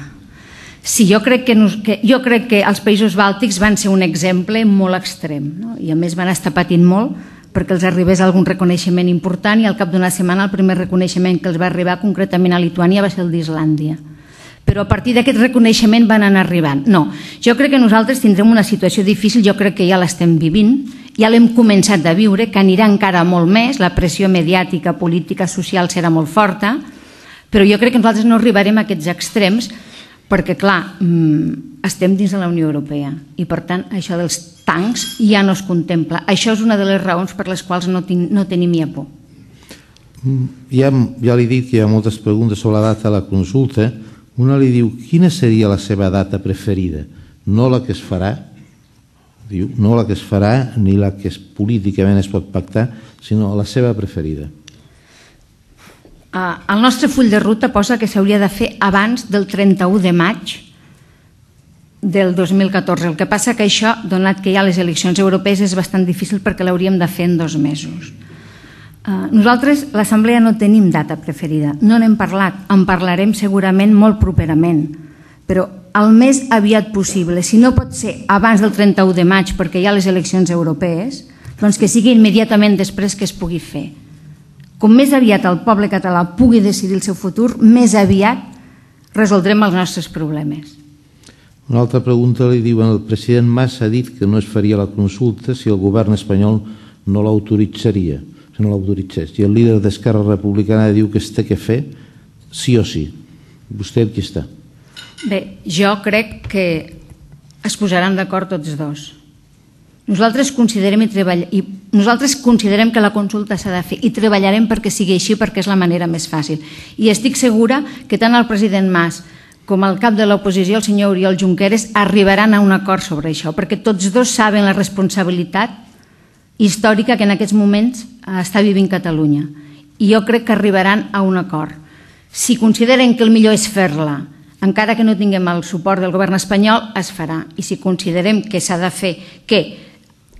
Sí, jo crec que els països bàltics van ser un exemple molt extrem, no? I a més van estar patint molt perquè els arribés algun reconeixement important, i al cap d'una setmana el primer reconeixement que els va arribar concretament a Lituània va ser el d'Islàndia. Però a partir d'aquest reconeixement van anar arribant. No, jo crec que nosaltres tindrem una situació difícil, jo crec que ja l'estem vivint, ja l'hem començat a viure, que anirà encara molt més, la pressió mediàtica, política, social serà molt forta, però jo crec que nosaltres no arribarem a aquests extrems perquè, clar, estem dins de la Unió Europea i, per tant, això dels tancs ja no es contempla. Això és una de les raons per les quals no tenim ja por. Ja li he dit que hi ha moltes preguntes sobre la data de la consulta. Una li diu, quina seria la seva data preferida? No la que es farà, diu, no la que es farà ni la que políticament es pot pactar, sinó la seva preferida. El nostre full de ruta posa que s'hauria de fer abans del 31 de maig del 2014. El que passa que això, donat que hi ha les eleccions europees, és bastant difícil perquè l'hauríem de fer en 2 mesos. Nosaltres, l'Assemblea, no tenim data preferida. No n'hem parlat. En parlarem segurament molt properament, però el més aviat possible. Si no pot ser abans del 31 de maig perquè hi ha les eleccions europees, doncs que sigui immediatament després que es pugui fer. Com més aviat el poble català pugui decidir el seu futur, més aviat resoldrem els nostres problemes. Una altra pregunta li diuen, el president Mas ha dit que no es faria la consulta si el govern espanyol no l'autoritzaria, si no l'autoritzés. I el líder d'Esquerra Republicana diu que es té que fer sí o sí. Vostè aquí està. Bé, jo crec que es posaran d'acord tots dos. Nosaltres considerem que la consulta s'ha de fer i treballarem perquè sigui així, perquè és la manera més fàcil. I estic segura que tant el president Mas com el cap de l'oposició, el senyor Oriol Junqueras, arribaran a un acord sobre això, perquè tots dos saben la responsabilitat històrica que en aquests moments està vivint Catalunya. I jo crec que arribaran a un acord. Si consideren que el millor és fer-la, encara que no tinguem el suport del govern espanyol, es farà. I si considerem que s'ha de fer, que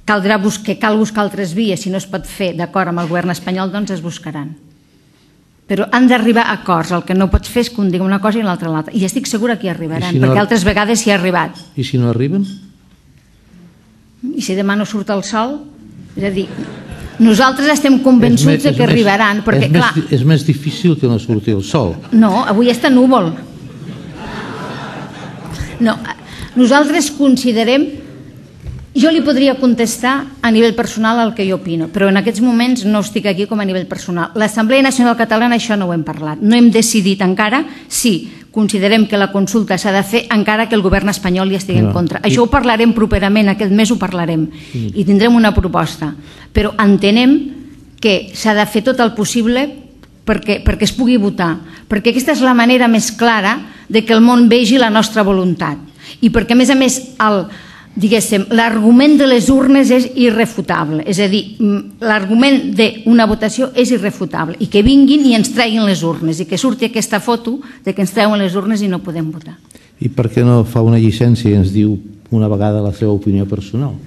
cal buscar altres vies, si no es pot fer d'acord amb el govern espanyol, doncs es buscaran. Però han d'arribar a acords. El que no pots fer és que un digui una cosa i l'altre l'altra. I estic segura que hi arribaran, perquè altres vegades s'hi ha arribat. I si no arriben? I si demà no surt el sol? És a dir, nosaltres estem convençuts que arribaran, perquè, clar... És més difícil que no surti el sol. No, avui està núvol. No, nosaltres considerem... Jo li podria contestar a nivell personal el que jo opino, però en aquests moments no estic aquí com a nivell personal. L'Assemblea Nacional Catalana això no ho hem parlat. No hem decidit encara si considerem que la consulta s'ha de fer encara que el govern espanyol hi estigui en contra. Això ho parlarem properament, aquest mes ho parlarem i tindrem una proposta. Però entenem que s'ha de fer tot el possible perquè es pugui votar, perquè aquesta és la manera més clara de que el món vegi la nostra voluntat i perquè, a més, l'argument de les urnes és irrefutable, és a dir, l'argument d'una votació és irrefutable i que vinguin i ens treguin les urnes i que surti aquesta foto de que ens treuen les urnes i no podem votar. I per què no fa una llicència i ens diu una vegada la seva opinió personal?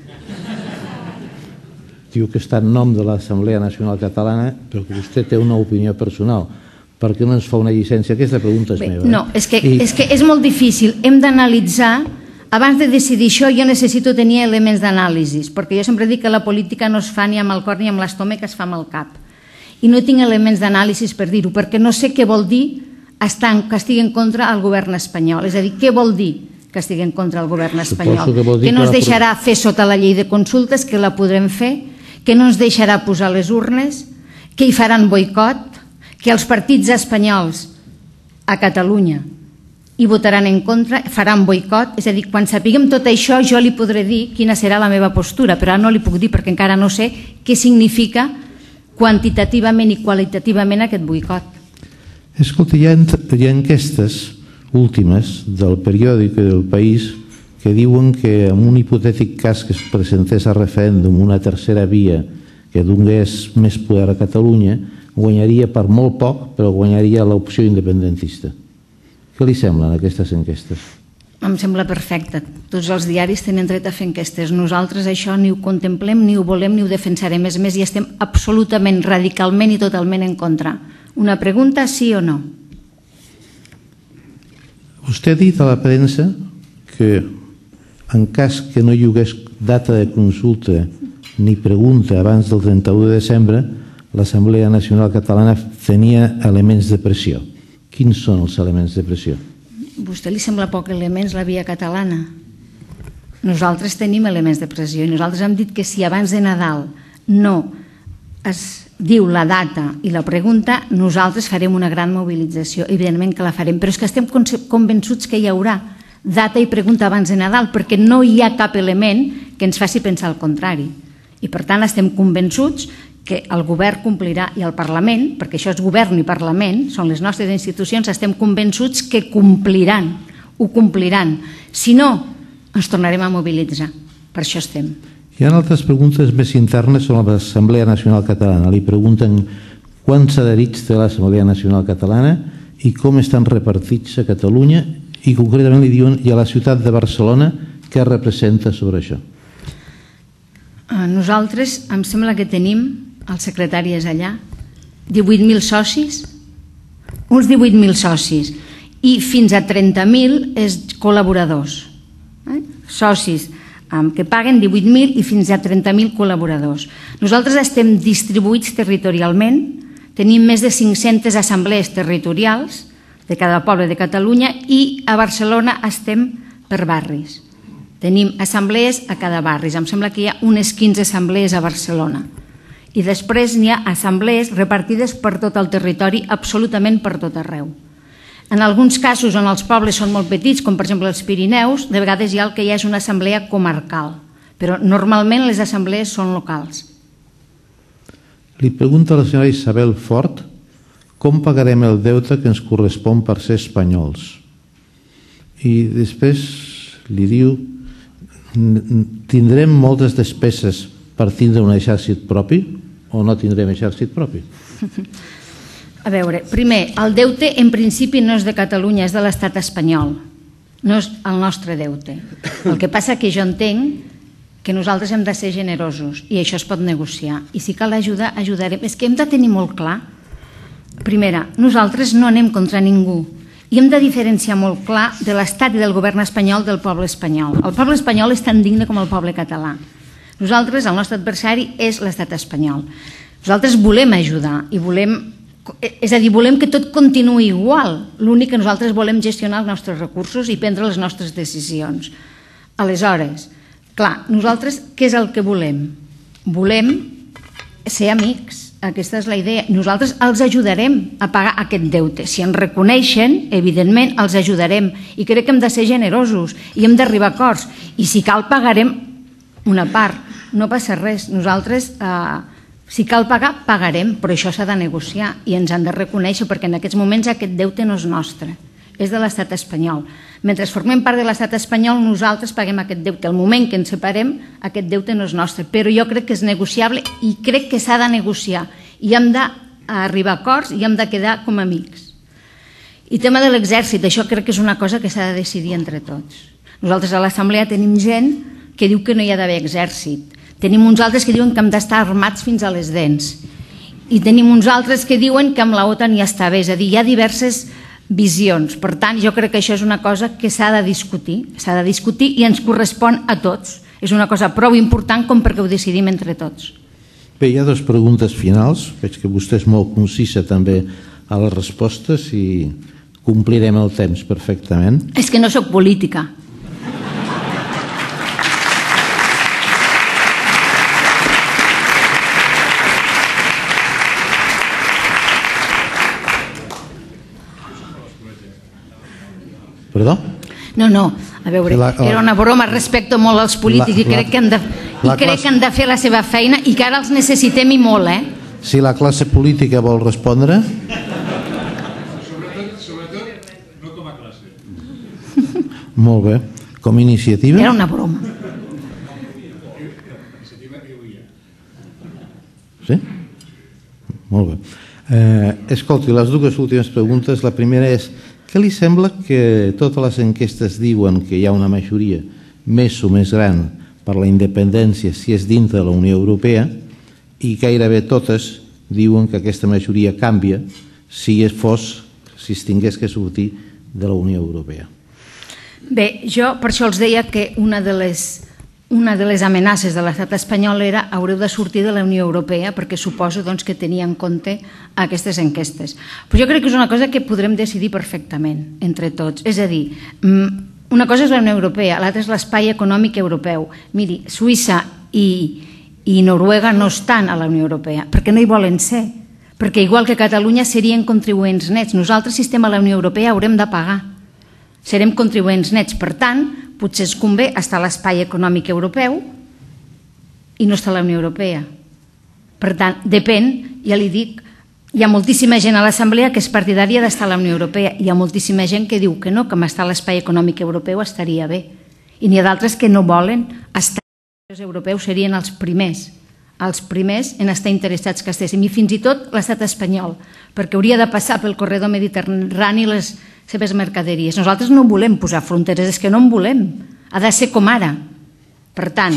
Diu que està en nom de l'Assemblea Nacional Catalana però que vostè té una opinió personal. Per què no ens fa una llicència? Aquesta pregunta és meva. No, és que és molt difícil. Hem d'analitzar. Abans de decidir això jo necessito tenir elements d'anàlisi, perquè jo sempre dic que la política no es fa ni amb el cor ni amb l'estómac, es fa amb el cap. I no tinc elements d'anàlisi per dir-ho, perquè no sé què vol dir que estigui en contra el govern espanyol. És a dir, què vol dir que estigui en contra el govern espanyol? Que no ens deixarà fer sota la llei de consultes, que la podrem fer, que no ens deixarà posar les urnes, que hi faran boicot, que els partits espanyols a Catalunya hi votaran en contra, faran boicot. És a dir, quan sapiguem tot això jo li podré dir quina serà la meva postura, però ara no li puc dir perquè encara no sé què significa quantitativament i qualitativament aquest boicot. Escolta, hi ha enquestes últimes del periòdic i del País que diuen que en un hipotètic cas que es presentés a referèndum una tercera via que donés més poder a Catalunya, guanyaria per molt poc, però guanyaria l'opció independentista. Què li semblen aquestes enquestes? Em sembla perfecte. Tots els diaris tenen dret a fer enquestes. Nosaltres això ni ho contemplem, ni ho volem, ni ho defensarem. És més, i estem absolutament, radicalment i totalment en contra. Una pregunta, sí o no? Vostè ha dit a la premsa que en cas que no hi hagués data de consulta ni pregunta abans del 31 de desembre, l'Assemblea Nacional Catalana tenia elements de pressió. Quins són els elements de pressió? A vostè li sembla poc elements la via catalana? Nosaltres tenim elements de pressió i nosaltres hem dit que si abans de Nadal no es diu la data i la pregunta, nosaltres farem una gran mobilització. Evidentment que la farem, però és que estem convençuts que hi haurà data i pregunta abans de Nadal perquè no hi ha cap element que ens faci pensar el contrari. I per tant estem convençuts que el govern complirà i el Parlament, perquè això és govern i Parlament, són les nostres institucions, estem convençuts que compliran, ho compliran. Si no, ens tornarem a mobilitzar. Per això estem. Hi ha altres preguntes més internes sobre l'Assemblea Nacional Catalana. Li pregunten quants adherits té l'Assemblea Nacional Catalana i com estan repartits a Catalunya i concretament li diuen i a la ciutat de Barcelona què representa sobre això. Nosaltres em sembla que tenim, el secretari és allà, 18.000 socis, uns 18.000 socis i fins a 30.000 és col·laboradors. Socis que paguen 18.000 i fins a 30.000 col·laboradors. Nosaltres estem distribuïts territorialment, tenim més de 500 assemblees territorials de cada poble de Catalunya i a Barcelona estem per barris. Tenim assemblees a cada barri. Em sembla que hi ha unes 15 assemblees a Barcelona. I després n'hi ha assemblees repartides per tot el territori, absolutament per tot arreu. En alguns casos on els pobles són molt petits, com per exemple els Pirineus, de vegades hi ha el que hi ha és una assemblea comarcal, però normalment les assemblees són locals. Li pregunta la senyora Isabel Fort com pagarem el deute que ens correspon per ser espanyols. I després li diu tindrem moltes despeses per tindre un exèrcit propi o no tindrem exèrcit propi? A veure, primer, el deute en principi no és de Catalunya, és de l'estat espanyol. No és el nostre deute. El que passa que jo entenc que nosaltres hem de ser generosos i això es pot negociar. I si cal ajudar, ajudarem. És que hem de tenir molt clar. Primera, nosaltres no anem contra ningú i hem de diferenciar molt clar de l'estat i del govern espanyol del poble espanyol. El poble espanyol és tan digne com el poble català. Nosaltres, el nostre adversari és l'estat espanyol. Nosaltres volem ajudar i volem... És a dir, volem que tot continuï igual. L'únic que nosaltres volem gestionar els nostres recursos i prendre les nostres decisions. Aleshores, clar, nosaltres què és el que volem? Volem ser amics. Aquesta és la idea. Nosaltres els ajudarem a pagar aquest deute. Si ens reconeixen, evidentment, els ajudarem. I crec que hem de ser generosos i hem d'arribar a acords. I si cal, pagarem una part. No passa res. Nosaltres... Si cal pagar, pagarem, però això s'ha de negociar i ens han de reconèixer perquè en aquests moments aquest deute no és nostre, és de l'estat espanyol. Mentre formem part de l'estat espanyol, nosaltres paguem aquest deute. Al moment que ens separem, aquest deute no és nostre, però jo crec que és negociable i crec que s'ha de negociar i hem d'arribar a acords i hem de quedar com a amics. I tema de l'exèrcit, això crec que és una cosa que s'ha de decidir entre tots. Nosaltres a l'Assemblea tenim gent que diu que no hi ha d'haver exèrcit. Tenim uns altres que diuen que hem d'estar armats fins a les dents. I tenim uns altres que diuen que amb la OTAN ja està bé. És a dir, hi ha diverses visions. Per tant, jo crec que això és una cosa que s'ha de discutir i ens correspon a tots. És una cosa prou important com perquè ho decidim entre tots. Bé, hi ha dues preguntes finals. Veig que vostè és molt concisa també a les respostes i complirem el temps perfectament. És que no sóc política. Perdó? No, a veure, era una broma, respecto molt als polítics i crec que han de fer la seva feina i que ara els necessitem i molt, Si la classe política vol respondre... Sobretot no com a classe. Molt bé. Com a iniciativa? Era una broma. Sí? Molt bé. Escolti, les dues últimes preguntes. La primera és què li sembla que totes les enquestes diuen que hi ha una majoria més o més gran per la independència si és dintre de la Unió Europea i gairebé totes diuen que aquesta majoria canvia si es tingués que sortir de la Unió Europea? Bé, jo per això els deia que una de les amenaces de l'estat espanyol era haureu de sortir de la Unió Europea perquè suposo que tenia en compte aquestes enquestes. Però jo crec que és una cosa que podrem decidir perfectament entre tots. És a dir, una cosa és la Unió Europea, l'altra és l'espai econòmic europeu. Miri, Suïssa i Noruega no estan a la Unió Europea perquè no hi volen ser, perquè igual que Catalunya serien contribuents nets. Nosaltres, si estem a la Unió Europea, haurem de pagar. Serem contribuents nets. Per tant, potser es convé estar a l'espai econòmic europeu i no estar a la Unió Europea. Per tant, depèn, ja li dic, hi ha moltíssima gent a l'Assemblea que és partidària d'estar a la Unió Europea. Hi ha moltíssima gent que diu que no, que amb estar a l'espai econòmic europeu estaria bé. I n'hi ha d'altres que no volen estar. Els europeus serien els primers en estar interessats que estéssim, i fins i tot l'estat espanyol, perquè hauria de passar pel corredor mediterrani les seves mercaderies. Nosaltres no volem posar fronteres, és que no en volem. Ha de ser com ara. Per tant,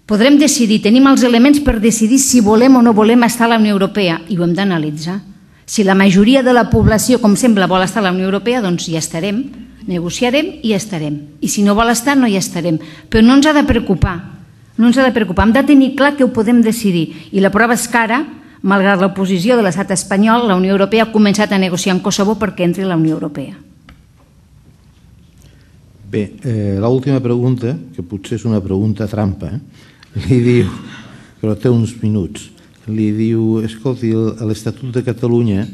podrem decidir, tenim els elements per decidir si volem o no volem estar a la Unió Europea, i ho hem d'analitzar. Si la majoria de la població, com sembla, vol estar a la Unió Europea, doncs hi estarem, negociarem i hi estarem. I si no vol estar, no hi estarem. Però no ens ha de preocupar. No ens ha de preocupar. Hem de tenir clar que ho podem decidir. I la prova és que ara, malgrat l'oposició de l'estat espanyol, la Unió Europea ha començat a negociar amb Kosovo perquè entri a la Unió Europea. Bé, l'última pregunta, que potser és una pregunta trampa, li diu, però té uns minuts, li diu, escolti, l'Estatut de Catalunya,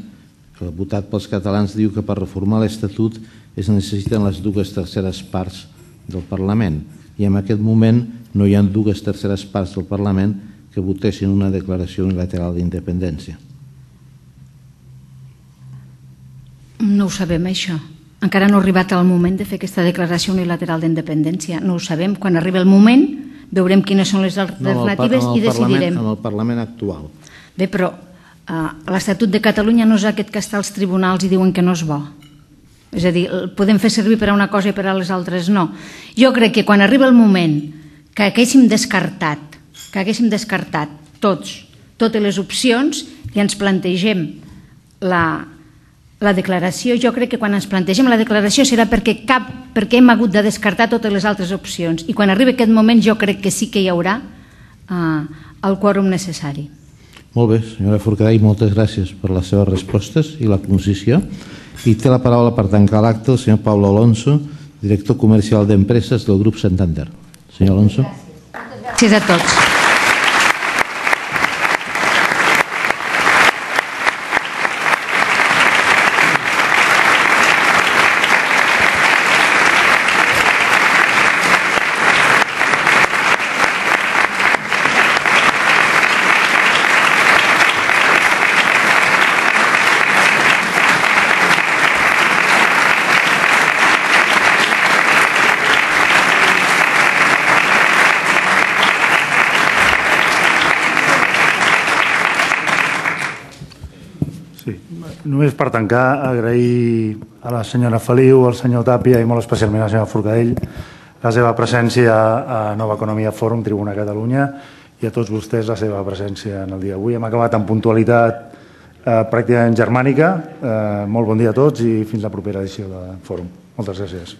votat pels catalans, diu que per reformar l'Estatut es necessiten les 2/3 parts del Parlament, i en aquest moment no hi ha 2/3 parts del Parlament que votessin una declaració unilateral d'independència. No ho sabem, això. Encara no ha arribat el moment de fer aquesta declaració unilateral d'independència. No ho sabem. Quan arribi el moment, veurem quines són les alternatives i decidirem. En el Parlament actual. Bé, però l'Estatut de Catalunya no és aquest que està als tribunals i diuen que no és bo. És a dir, el podem fer servir per a una cosa i per a les altres no. Jo crec que quan arriba el moment que haguéssim descartat totes les opcions i ens plantegem la declaració, jo crec que quan ens plantegem la declaració serà perquè hem hagut de descartar totes les altres opcions, i quan arribi aquest moment jo crec que sí que hi haurà el quòrum necessari. Molt bé, senyora Forcadell, moltes gràcies per les seves respostes i la concisió. I té la paraula per tancar l'acte el senyor Pablo Alonso, director comercial d'empreses del grup Santander. Senyor Alonso. Gràcies a tots. Només per tancar, agrair a la senyora Feliu, al senyor Tàpia i molt especialment a la senyora Forcadell la seva presència a Nova Economia Fòrum, Tribuna Catalunya, i a tots vostès la seva presència en el dia d'avui. Hem acabat amb puntualitat pràcticament germànica. Molt bon dia a tots i fins la propera edició de Fòrum. Moltes gràcies.